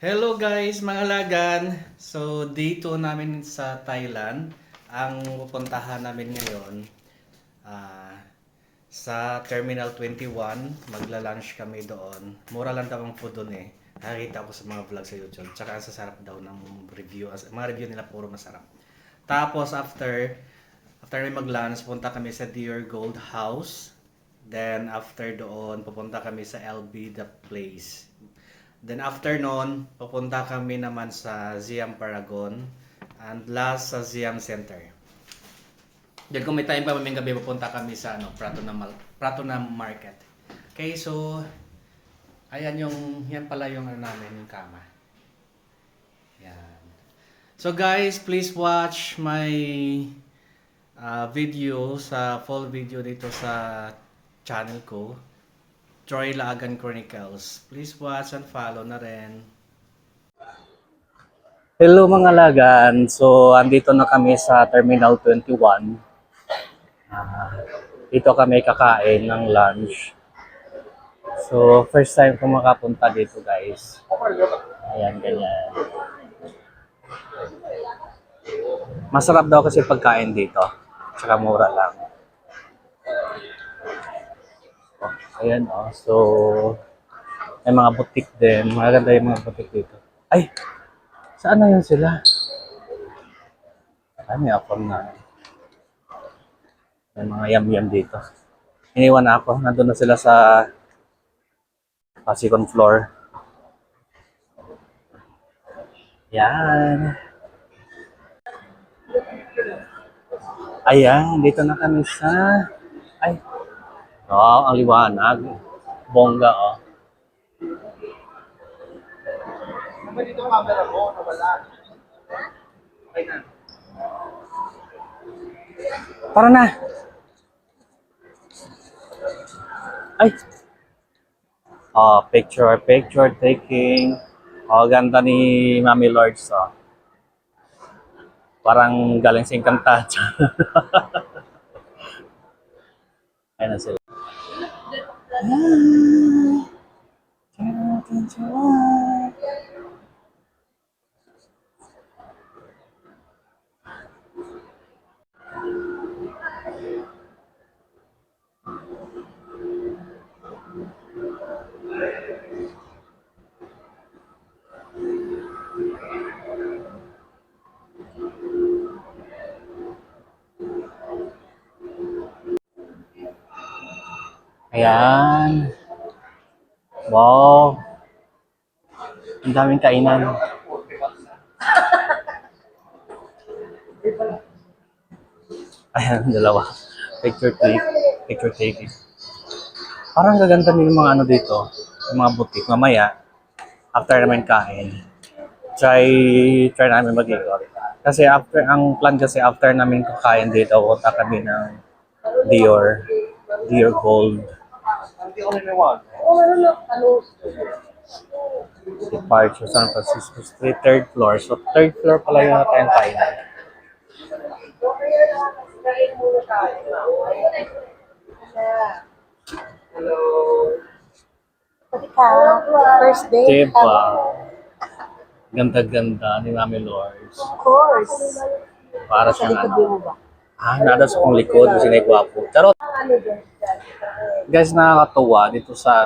Hello guys, mga lagan. So, day 2 namin sa Thailand. Ang pupuntahan namin ngayon ah, sa Terminal 21. Magla-lunch kami doon. Mura lang daw ang food doon eh. Nakikita ko sa mga vlog sa YouTube. Tsaka ang sasarap daw ng review. Mga review nila puro masarap. Tapos after mag-lunch, punta kami sa Deer Gold House. Then after doon, pupunta kami sa LB The Place. Then after noon, pupunta kami naman sa Ziam Paragon and last sa Ziam Center. Then kung may time pa mamayang gabi, pupunta kami sa Prato na Market. Okay, so ayan yan pala yung namin, yung kama. Yan. So guys, please watch my video full video dito sa channel ko. Troy Lagan Chronicles. Please watch and follow na rin. Hello mga lagan. So, andito na kami sa Terminal 21. Dito kami kakain ng lunch. So, first time ko makapunta dito guys. Ayan, ganyan. Masarap daw kasi pagkain dito. Tsaka mura lang. Ayan oh. So, may mga butik din. Maganda yung mga butik dito. Ay! Saan na yun sila? May apam na. May mga yam-yam dito. Iniwan na ako. Nandun na sila sa second floor. Yan. Ayan, dito na kami sa... Ay! Oh, ang liwanag. Bongga, oh. Naman dito ang camera mo, nawala. Okay na. Tara na! Ay! Oh, picture taking. Oh, ganda ni Mami Lords, oh. Parang galing sa Encantadia. Ayan na sila. Ayan. Wow. Ang daming kainan. Ayan, dalawa. Picture taking. Parang gaganda din yung mga ano dito. Yung mga butik. Mamaya, after namin kain, try namin mag-ikot. Kasi ang plan kasi after namin kakain dito, punta kami ng Deer Gold. Departure San Francisco Street, third floor. So, third floor pala yung tayong kainan. Hello. First day. Diba? Ganda-ganda ni Mami Lords. Of course. Para Sa siyang likod mo ba? nada sa kong likod kasi naigwapo. Charot! Guys, nakakatuwa dito sa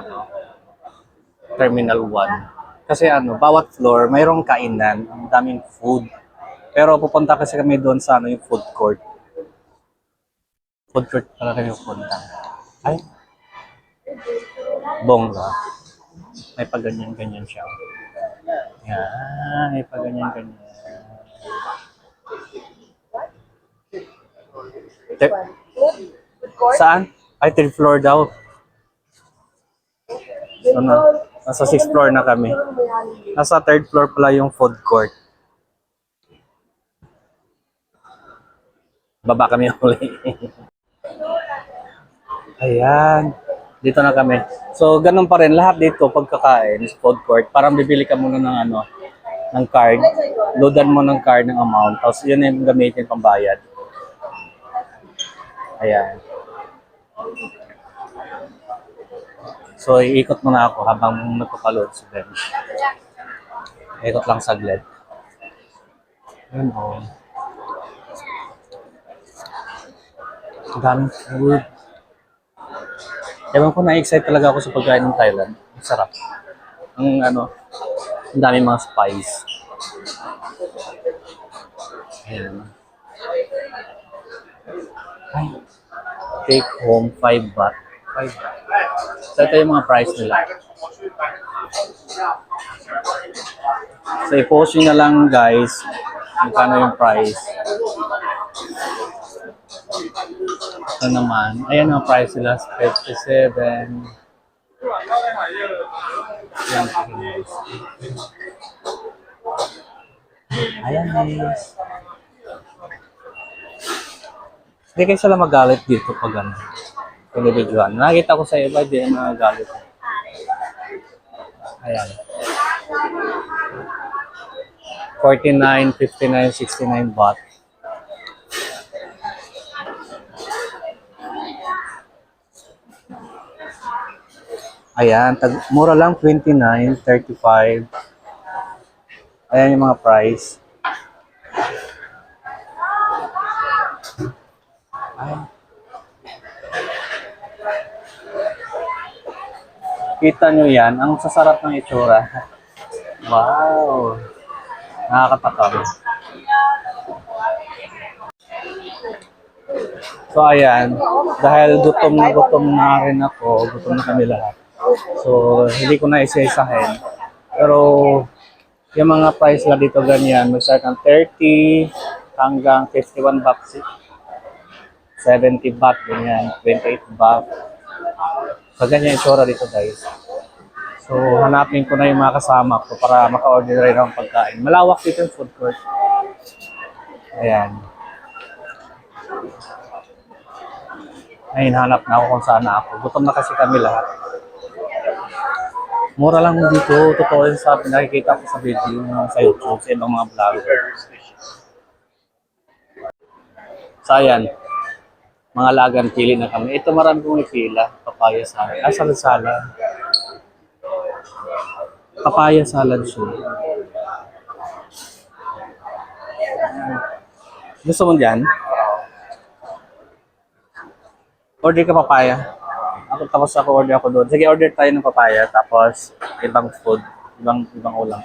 Terminal 1. Kasi bawat floor mayroong kainan, ang daming food. Pero pupunta kasi kami doon sa yung food court. Food court pala kami pupunta. Ay, bongga. May pag-ganyan-ganyan siya. Yan, may pag-ganyan-ganyan. Saan? Ay, third floor daw. So, nasa 6th floor na kami. Nasa third floor pala yung food court. Baba kami uli. Ayan. Dito na kami. So, ganun pa rin. Lahat dito, pagkakain, is food court. Parang bibili ka muna ng ng card. Loadan mo ng card ng amount. Tapos, yun yung gamitin pambayad. Ayan. So, iikot muna ako habang nagpapaload sa bench. Ikot lang saglit. Yun o. Ang daming food. Ewan ko, na-excite talaga ako sa pagkain ng Thailand. Ang sarap. Ang ang daming mga spice. Ayan. Ay, take home 5 baht. 5 baht. So ito yung mga price nila. So i-post nyo na lang guys magkano yung price. Ito naman. Ayan ang price nila. 57. Ayan, guys. Ayan guys. Hindi kayo sila magalit dito pag pinibidyohan. Nakita ko sa iba, hindi na magalit. Ayan. 49, 59, 69 baht. Ayan, mura lang 29, 35. Ayan yung mga price. Ayan. Kita nyo yan, ang sasarap ng itsura. Wow! Nakakatakam. So ayan, dahil gutom na rin ako, gutom na kami lahat. So hindi ko na isa-isahin. Pero yung mga price lang dito ganyan, mag-start ng 30 hanggang 51 baht, 70 baht, ganyan, 28 baht. So ganyan yung itsura dito guys. So hanapin ko na yung mga kasama ko para maka-order rin ng pagkain. Malawak dito yung food court. Ayan. Ay, hanap na ako kung saan na ako. Gutom na kasi kami lahat. Mura lang dito. Totoo yun sa pinakikita ko sa video sa YouTube, sa ibang mga vlogger. So, ayan. Mga lagan, pili na kami. Ito marami kong ipila. Papaya salad. Ah, salad. Papaya salad siya. Gusto mo dyan? Order ka papaya. Tapos order ako doon. Sige, order tayo ng papaya. Tapos, ibang food. Ibang ulam.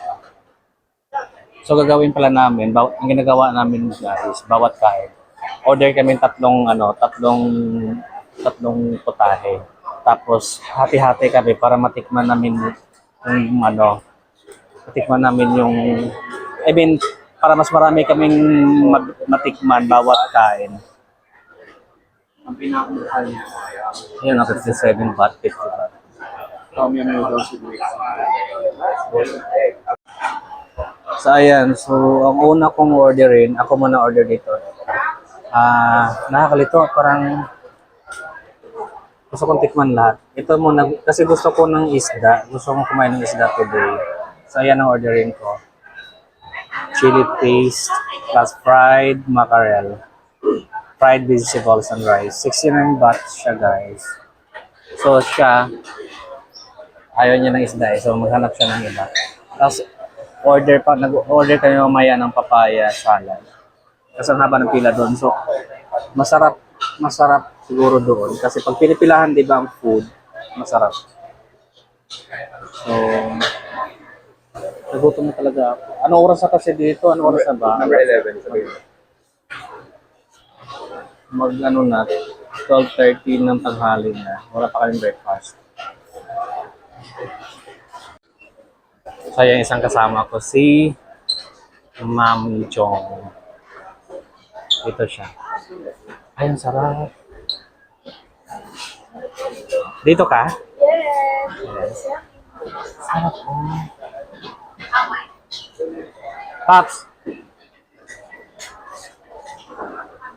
So, gagawin pala namin, ang ginagawa namin guys, bawat kain. Order kami tatlong putahe. Tapos, hati-hati kami para matikman namin para mas marami kaming matikman bawat kain. Ang pinakamahal niya. Ayan, 57 baht, 50 baht. Tom yum noodles with mixed. So, ayan. So, ang una kong orderin, ako muna order dito. Nakakalito. Parang gusto kong tikman lahat. Ito muna, kasi gusto ko ng isda. Gusto kong kumain ng isda today. So, ayan ang orderin ko. Chili paste plus fried mackerel. Fried vegetables and rice. 69 baht siya guys. So siya, ayaw niya ng isda eh. So maghanap siya ng iba. Tapos nag-order kami mamaya ng papaya salad. Kasi ang haba ng pila doon. So masarap siguro doon. Kasi pag pinipilahan di ba ang food, masarap. So nagutom na talaga ako. Ano oras na kasi dito? Ano oras na ba? Number 11. Sabi mo. Na 12:30 ng tanghali na. Wala pa kaming breakfast. So yung isang kasama ko si Ma'am Chong. Ito siya. Ay, ang sarap. Dito ka? Yes. Sarap po. Paps!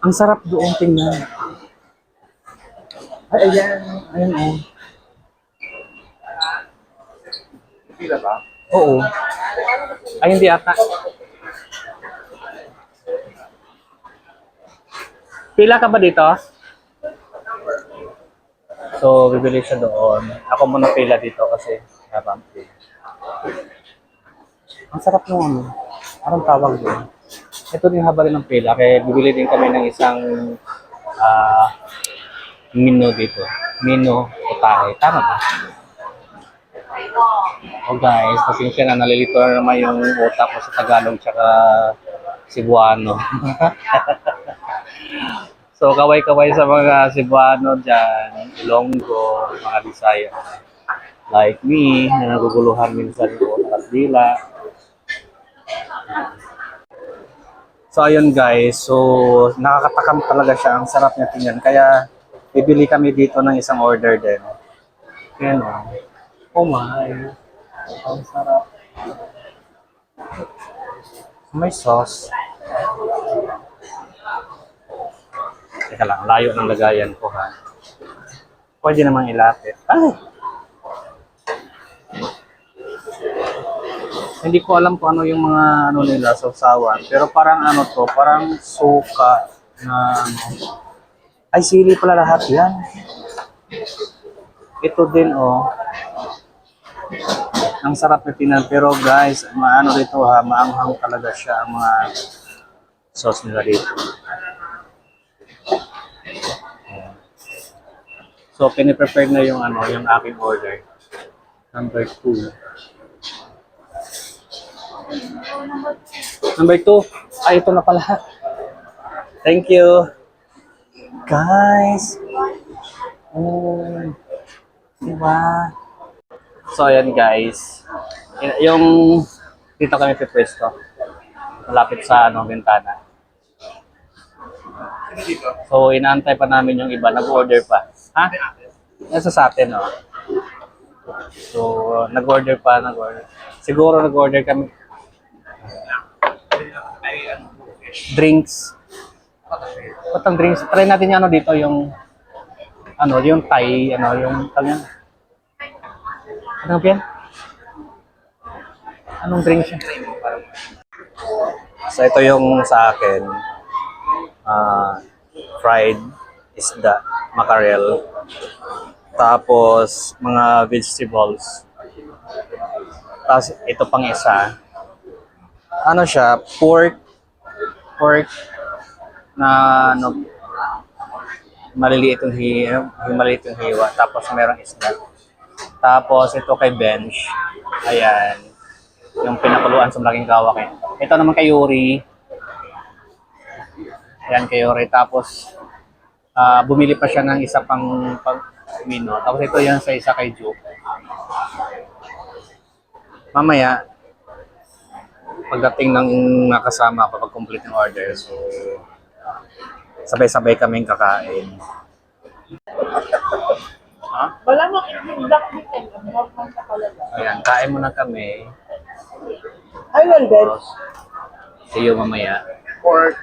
Ang sarap doon tingnan. Ay, ayan. Ayan, oh. Pila ba? Oo. Ay, hindi ata. Pila ka ba dito? So, bibili siya doon. Ako muna pila dito kasi harap pila. Ang sarap ng ano. Anong tawag doon? Ito din haba rin ng pila. Kaya bibili din kami ng isang mino dito. Mino utahe. Tama ba? Oh guys, pasensya na. Nalilito na naman yung utak ko sa Tagalog tsaka Cebuano. So, kaway-kaway sa mga Cebuano dyan, Ilonggo, mga Bisaya. Like me, na naguguluhan minsan ko at dila. So, ayun guys. So, nakakatakam talaga siya. Ang sarap niya tingnan. Kaya, bibili kami dito ng isang order din. Yan o. Oh my. Ang sarap. May sauce. Teka lang, layo ng lagayan ko ha. Pwede namang ilapit. Ay! Hindi ko alam kung ano yung mga ano nila, sausawan. Pero parang ano to, parang suka na ano. Ay, sili pala lahat yan. Ito din oh. Ang sarap na tinan. Pero guys, maano dito ha, maanghang talaga siya ang mga sauce nila dito. So, piniprepare na yung ano, yung aking order. Number 2. Number 2. Ay, ito na pala. Thank you. Guys. Oh. Diba? So, ayan guys. Yung dito kami pipwesto. Malapit sa ano, bintana. So, inaantay pa namin yung iba. Nag-order pa. Ha? Nasa sa atin, no? So, nag-order pa, nag-order. Siguro nag-order kami. Drinks. Ba't ang drinks? Try natin yung ano dito, yung ano, yung Thai, ano, yung kanyan. Anong yan? Anong drinks siya? So, ito yung sa akin. Fried isda, mackerel. Tapos, mga vegetables. Tapos, ito pang isa. Ano siya? Pork na ano, maliliit yung hiwa. Tapos, merong isda. Tapos, ito kay Bench. Ayan. Yung pinakuluan sa malaking kawak. Ito naman kay Yuri. Ayan kay Yuri. Tapos, bumili pa siya ng isa pang mino. Tapos ito yan sa isa kay Juke. Mamaya, pagdating ng nakasama ko, pag-complete ng order, so, sabay-sabay kaming kakain. Ha? Wala mo black chicken. Normal sa kalala. Ayan, kain muna kami. Ayun, Ben. Tapos, see you mamaya. Pork.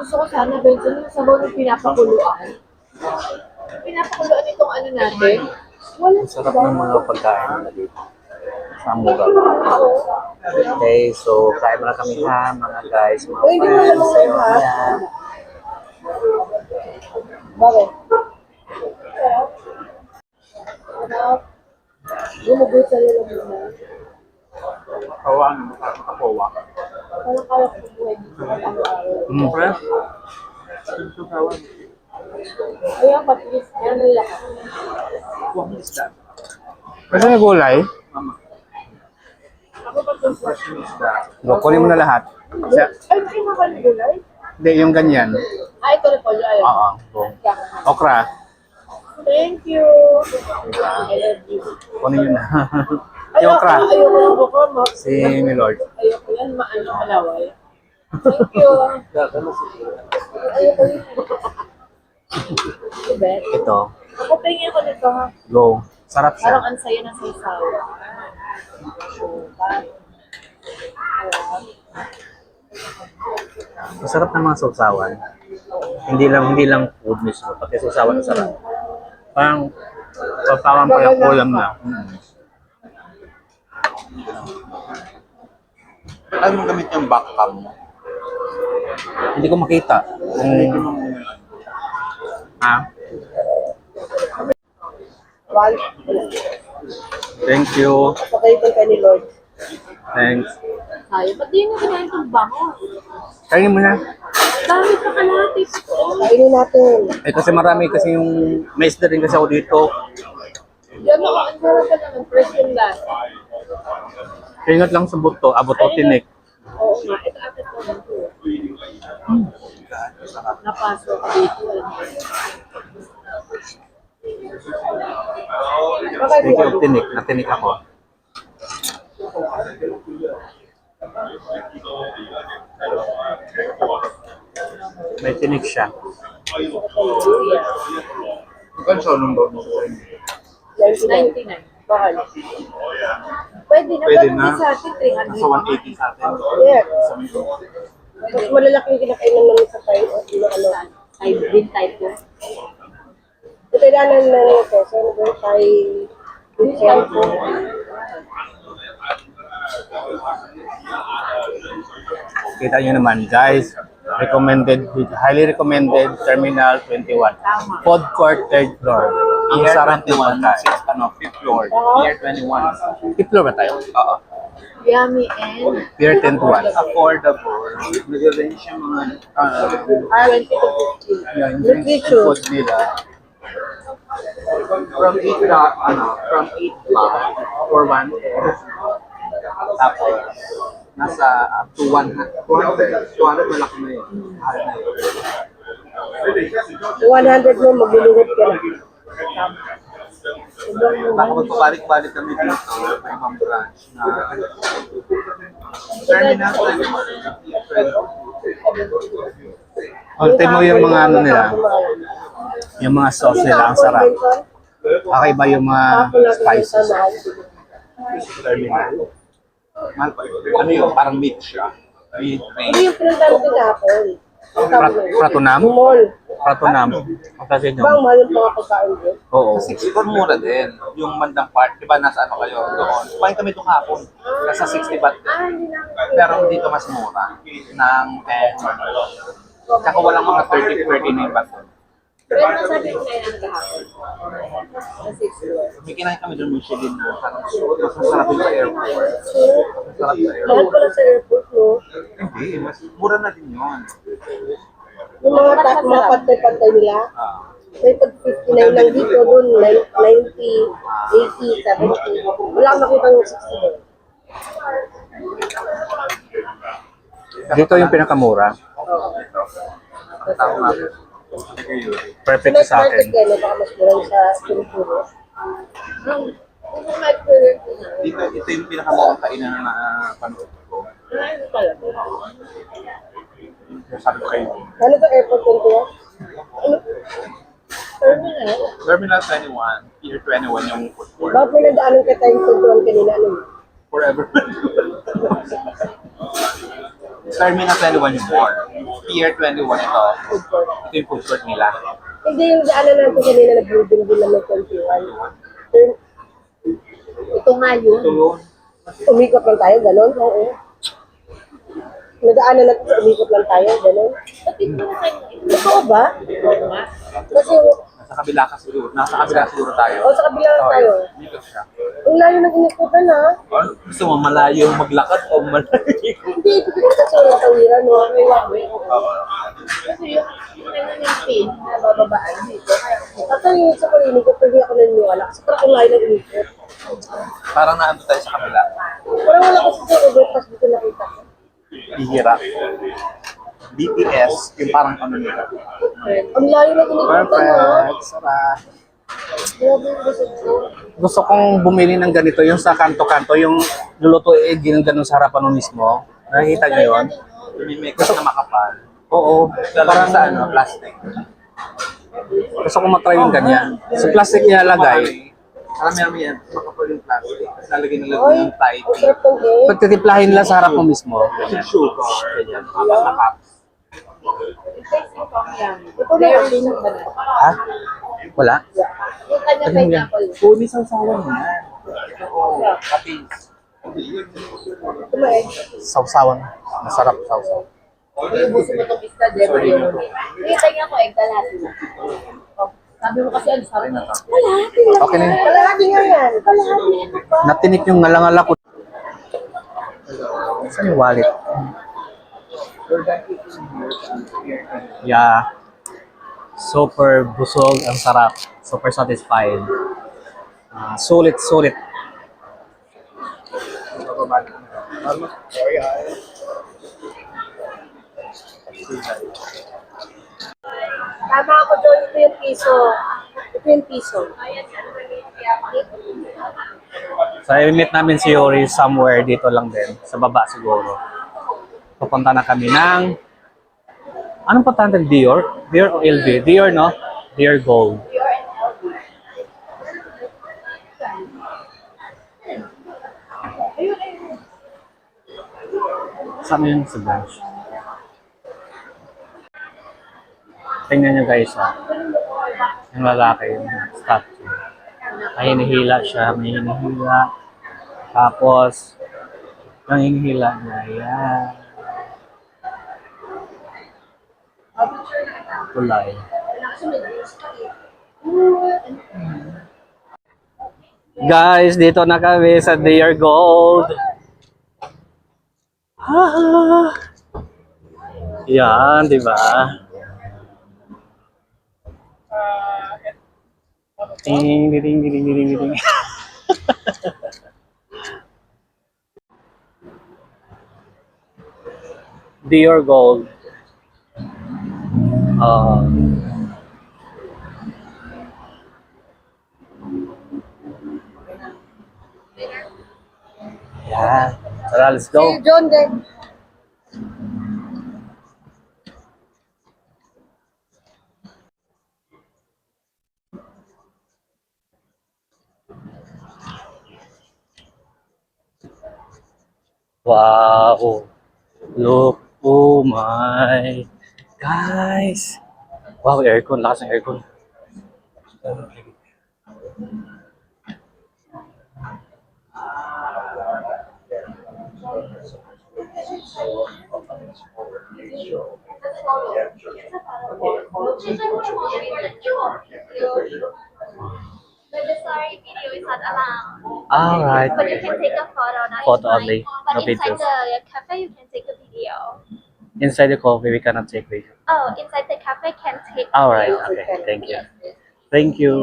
Gusto ko sana, Ben, yung sabaw ng pinapakuluan. Pinapakuluan itong ano natin. Wala Ang sarap ng mga pagkain na dito. Samura. Okay, so kain muna kami ha, mga guys, mga Uy, hindi mo friends. alam See you ha? mamaya. Bakit? Gumugot sa lalabas na. Kawang, makakuha. Parang kaya ko buhay dito at araw-araw. Pre? Ito kawang. Kaya patilis yan ang lakas. Kuwang isda. Kasi may gulay? Mama. Ako pa itong Fresh yung isda. Kunin mo na lahat. Ay, hindi mo ka gulay? Hindi, yung ganyan. Ah, ito rin po. Ayun. Oo. Okra. Thank you. I love you. Kunin yun na. Yung okra. Ayoko lang po ma. Si Milord. Ayoko yan, maano malaway. Thank you. Ayoko yun. Diba? Ito. Ako tingin ko nito ha. Go. Sarap Parang siya. ang saya ng saysaw. Masarap ng mga sausawan. Hindi lang food mismo, pati sausawan ang sarap. Parang pa yung ulam na. Ano mo gamit yung backcam mo? Hindi ko makita. Ha? Wal. Thank you. Pagkaitol ka ni Lord. Thanks. Sayang. Ba't di nyo kinain itong bango? Kainin mo na. Dami pa kalahati. Kainin natin. Eh kasi marami kasi yung mais na rin kasi ako dito. Yan o, ang sarap pa naman. Fresh yung lasa. Ingat lang sa buto, abot o tinik. Oo nga, ito ate ko lang po. Napasok dito. Speaking of tinik, natinik ako. May tinik siya. Magkano sa anong bawang sa inyo? 99. Bakal. Pwede na. Pwede Pwede na. sa atin, 300. Nasa 180 sa atin. Yeah. Mas malalaki yung kinakainan namin sa tayo. Ano. Type din, type yun. Ito ilanan na ito. So, ano ba yung tayo? Kita nyo naman guys, recommended, highly recommended Terminal 21. Food court, third floor. Ang Pier sarap ng 21, pagkain. 5th floor. Pier 21. Fifth floor ba tayo? Oo. Yummy and Pier 10 to 1. Affordable. Nag-range yung mga 20 to 50. yung drinks and food nila. From 8 block, from 8 block for 1 tapos nasa up to 100. 200 malaki na yun. 100 mo, magluluhod ka na. Baka magpabalik-balik kami dito sa ibang branch na terminal. Ultimo yung mga ano nila, yung mga sauce nila, ang sarap. Kakaiba yung mga spices. Terminal. Mahal pa. Ano yun? Parang meat siya. Meat, Hindi yung pinunta natin kahapon. Ang tawag nun. Pratunam? Mall. Pratunam. Ang kasi nyo. Bang mahal yung mga pagkain din. Oo. Sa 60 mura din. Yung mandang part, di ba nasa ano kayo doon? Kumain kami doon hapon. Nasa 60 baht din. Pero dito mas mura. Nang 10. Tsaka walang mga 30 na yung baht doon. Pero nasabi ko na yan kahapon. Sa 6 floor. May kinain kami doon Michelin na parang mas masarap yung sa airport. Masarap sa Mahal airport. pala sa airport, no? Hindi, mas mura na din yun. Yung mga pantay-pantay nila. Ah. May pag 59 lang dito, doon 90, 80, 70. Wala akong nakita ng 60 doon. Dito yung pinakamura. Tao nga. Perfect Night sa market akin. kayo, baka mas mura sa Pilipinas. Dito, ito yung pinakamukha kainan na panood ko. Sabi ko kayo. Ano to airport yun kuya? Terminal? Terminal 21, Pier 21 yung food court. Bakit may nadaanan ka tayong kulturan kanina? Ano yun? Forever. Terminal 21 yung mall. Pier 21 ito. Food court. Ito yung food court nila. Hindi yung daanan natin kanina na building din na may 21. Turn- Ito nga yun. Ito yun. Umikot lang tayo, gano'n? Oo. Nadaanan natin sa umikot lang tayo, gano'n? Ba't hindi mo na kayo? Totoo ba? Oo nga. Kasi, Nasa kabila ka siguro. Nasa kabila siguro tayo. o sa kabila lang tayo. Dito siya. Ang layo ng inikutan ha. Oh, gusto mo malayo maglakad o malayo? Hindi, hindi ko kasi yung tawiran, no? May one way. Kasi yung yung pin na bababaan dito. At yung sa pag-inig ko, hindi ako naniniwala. Kasi parang ang layo ng inikot. Parang naano tayo sa kabila. Parang wala kasi sa overpass dito nakita ko. Bihira. BTS, yung parang ano nila. Ang layo ng inikutan ha. Perfect. Sarap. Grabe yung busog ko. Gusto kong bumili ng ganito, yung sa kanto-kanto, yung lulutuin din ganun sa harapan mo mismo. Nakikita nyo yun? May makeup na makapal. Oo. Parang sa ano, plastic. Gusto kong matry yung ganyan. Sa plastic nilalagay. Marami yan. Makapal yung plastic. Tapos lalagyan nila Oy, yung tight. ang sarap ng game. Pagtitiplahin lang sa harap mo mismo. Yung sugar. Ganyan. Apat na cups. Ito na Very kasi. yung banana. Ha? Wala? Yung kanya pineapple. Puni sa usawan yan. Oo. Kapis. Ito na eh. Sawsawan. Masarap sawsaw. Iubusin mo itong isda, Deborah yun. Nakita niya ako, egg kalahati na. Oh, sabi mo kasi, ano sabi mo? Kalahati lang. Okay na yun. Kalahati nga yan. Kalahati, ano pa? Natinik yung ngalangala ko. Saan yung wallet? Yeah. Super busog, ang sarap. Super satisfied. Sulit, sulit. Tama ako doon, ito yung piso. Ito yung piso. So, i-meet namin si Yuri somewhere dito lang din. Sa baba siguro. Pupunta na kami ng... Anong puntahan ng Dior? Dior o LV? Dior, no? Dior Gold. Saan yung sa branch? Tingnan nyo guys, yung lalaki, yung statue. May hinihila siya, may hinihila. Tapos, yung hinihila niya, yan. Kulay. Guys, dito na kami sa Dior Gold. Ah, yan, di ba? Ding, ding, ding, ding, ding, ding. Dior Gold. Yan. Tara, let's go. Si John din. Wow. Look. Oh my. Guys. Wow, aircon. Lakas ng aircon. But the story video is not allowed. Alright. But you can take a photo. That Photo is fine. only, But no inside videos. the cafe, you can take a video. Inside the coffee, we cannot take video. Oh, inside the cafe can take. Alright, video. okay. Thank you. Thank you.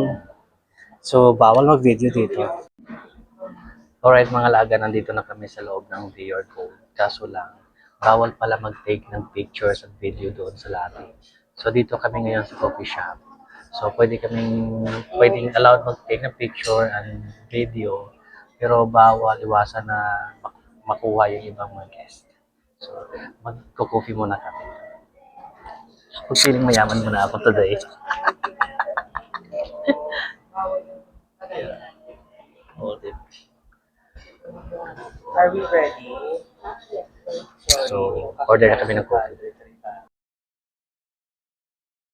So, bawal mag-video dito. Alright mga laga, nandito na kami sa loob ng Dior Gold. Kaso lang, bawal pala mag-take ng pictures at video doon sa lobby. So, dito kami ngayon sa coffee shop. So, pwedeng allowed mag-take ng picture and video. Pero bawal iwasan na makuha yung ibang mga guest. So, magko-coffee muna kami. Kung feeling mayaman muna ako today. Hold it. Are we ready? So, order na kami ng coffee.